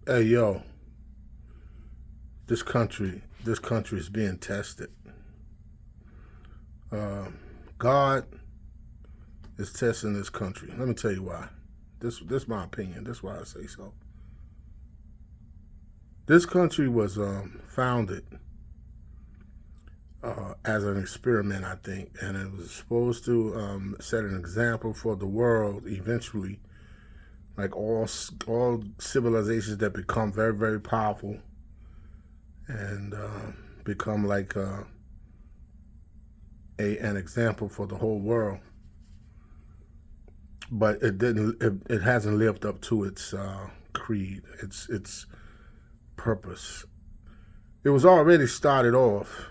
Hey yo, this country is being tested. Uh, God is testing this country. Let me tell you why. This is my opinion. This is why I say so. This country was founded as an experiment, I think, and it was supposed to set an example for the world eventually. Like all civilizations that become very very powerful and become like an example for the whole world. But it didn't. It hasn't lived up to its creed, its purpose. It was already started off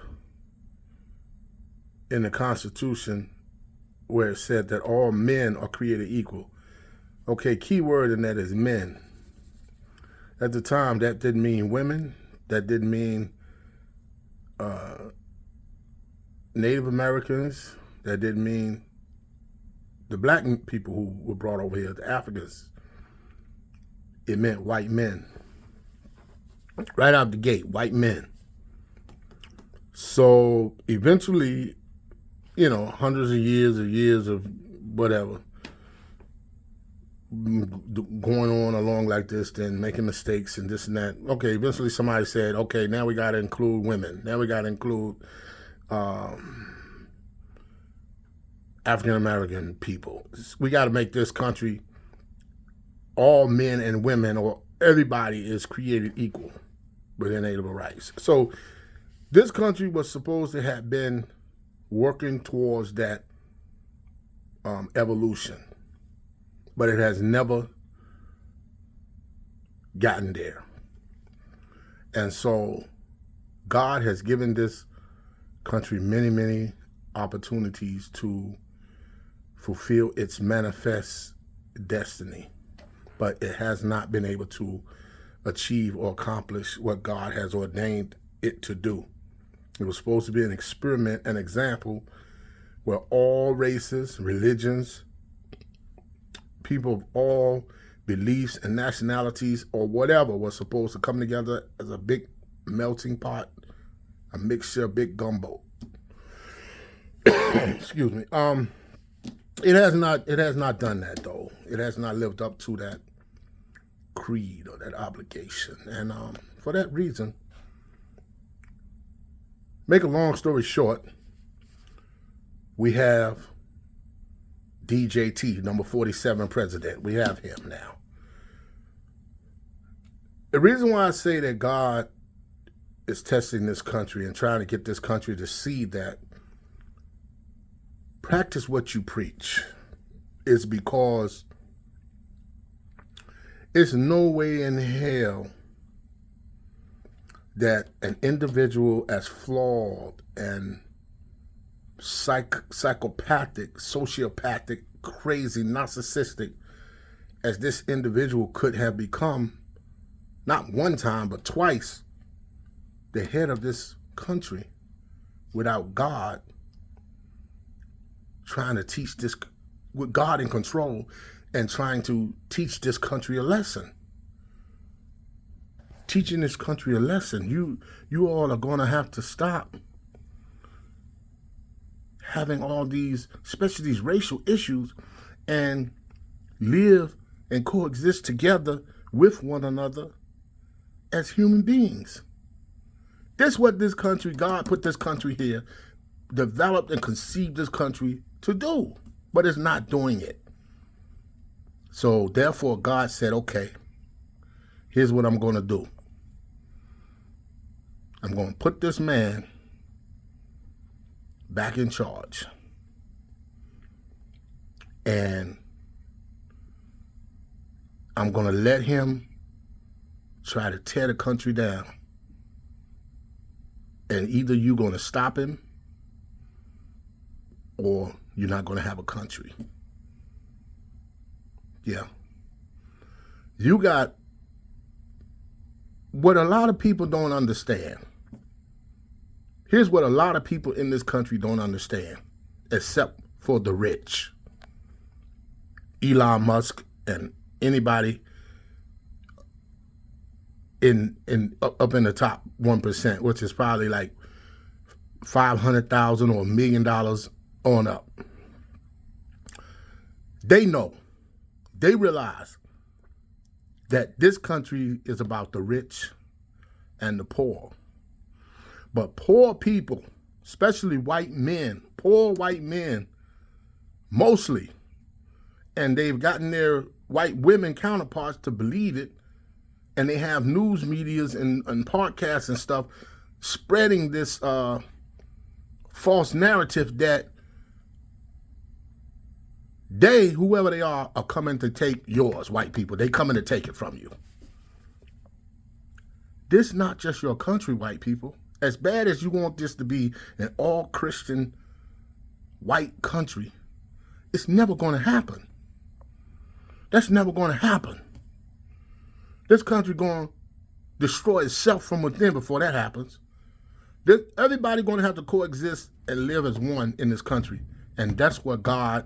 in the Constitution where it said that all men are created equal. Okay, key word in that is men. At the time, that didn't mean women. That didn't mean uh, Native Americans. That didn't mean the black people who were brought over here, the Africans. It meant white men. Right out the gate, white men. So eventually, hundreds of years of whatever going on along like this, then making mistakes and this and that. Okay, eventually somebody said, okay, now we got to include women. Now we got to include African American people. We got to make this country all men and women, or everybody is created equal with inalienable rights. So this country was supposed to have been working towards that evolution, but it has never gotten there. And so God has given this country many, many opportunities to fulfill its manifest destiny, but it has not been able to achieve or accomplish what God has ordained it to do. It was supposed to be an experiment, an example where all races, religions, people of all beliefs and nationalities or whatever was supposed to come together as a big melting pot, a mixture, a big gumbo. Excuse me. It has not done that though. It has not lived up to that creed or that obligation. And for that reason, make a long story short, we have DJT, number 47 president. We have him now. The reason why I say that God is testing this country and trying to get this country to see that practice what you preach is because it's no way in hell that an individual as flawed and psychopathic, sociopathic, crazy, narcissistic as this individual could have become, not one time, but twice, the head of this country without God trying to teach this, with God in control and trying to teach this country a lesson. Teaching this country a lesson. You all are going to have to stop having all these, especially these racial issues, and live and coexist together with one another as human beings. That's what this country, God put this country here, developed and conceived this country to do, but it's not doing it. So therefore God said, okay, here's what I'm going to do. I'm going to put this man back in charge. And I'm going to let him try to tear the country down. And either you're going to stop him or you're not going to have a country. Yeah. You got what a lot of people don't understand. Here's what a lot of people in this country don't understand, except for the rich. Elon Musk and anybody up in the top 1%, which is probably like $500,000 or $1 million on up. They know, they realize that this country is about the rich and the poor. But poor people, especially white men, poor white men, mostly, and they've gotten their white women counterparts to believe it, and they have news medias and podcasts and stuff spreading this false narrative that they, whoever they are coming to take yours, white people. They coming to take it from you. This is not just your country, white people. As bad as you want this to be an all-Christian white country, it's never going to happen. That's never going to happen. This country going to destroy itself from within before that happens. Everybody going to have to coexist and live as one in this country. And that's what God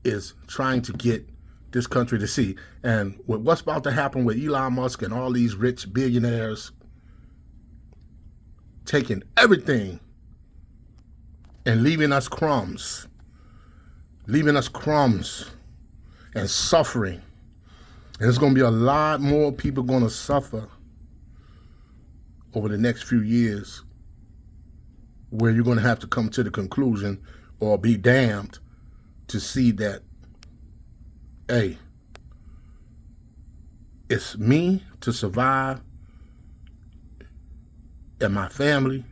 is trying to get this country to see. And with what's about to happen with Elon Musk and all these rich billionaires taking everything and leaving us crumbs and suffering. And there's going to be a lot more people going to suffer over the next few years, where you're going to have to come to the conclusion or be damned to see that, hey, it's me to survive and my family,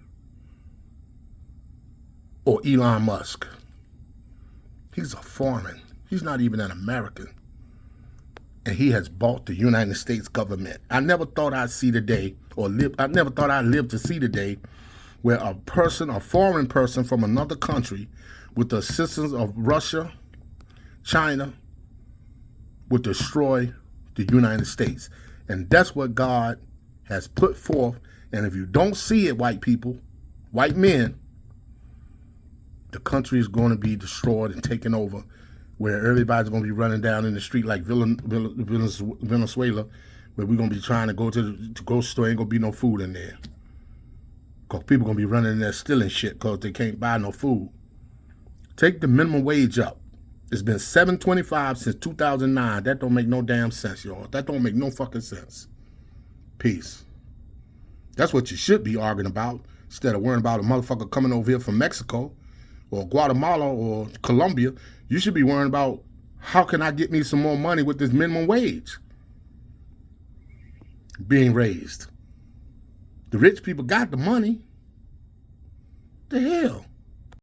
or Elon Musk. He's a foreign. He's not even an American. And he has bought the United States government. I never thought I'd see the day, I never thought I'd live to see the day where a foreign person from another country, with the assistance of Russia, China, would destroy the United States. And that's what God has put forth. And if you don't see it, white people, white men, the country is going to be destroyed and taken over, where everybody's going to be running down in the street like Venezuela, where we're going to be trying to go to the grocery store. Ain't going to be no food in there. Because people going to be running in there stealing shit because they can't buy no food. Take the minimum wage up. It's been $7.25 since 2009. That don't make no damn sense, y'all. That don't make no fucking sense. Peace. That's what you should be arguing about, instead of worrying about a motherfucker coming over here from Mexico or Guatemala or Colombia. You should be worrying about, how can I get me some more money with this minimum wage being raised? The rich people got the money. The hell?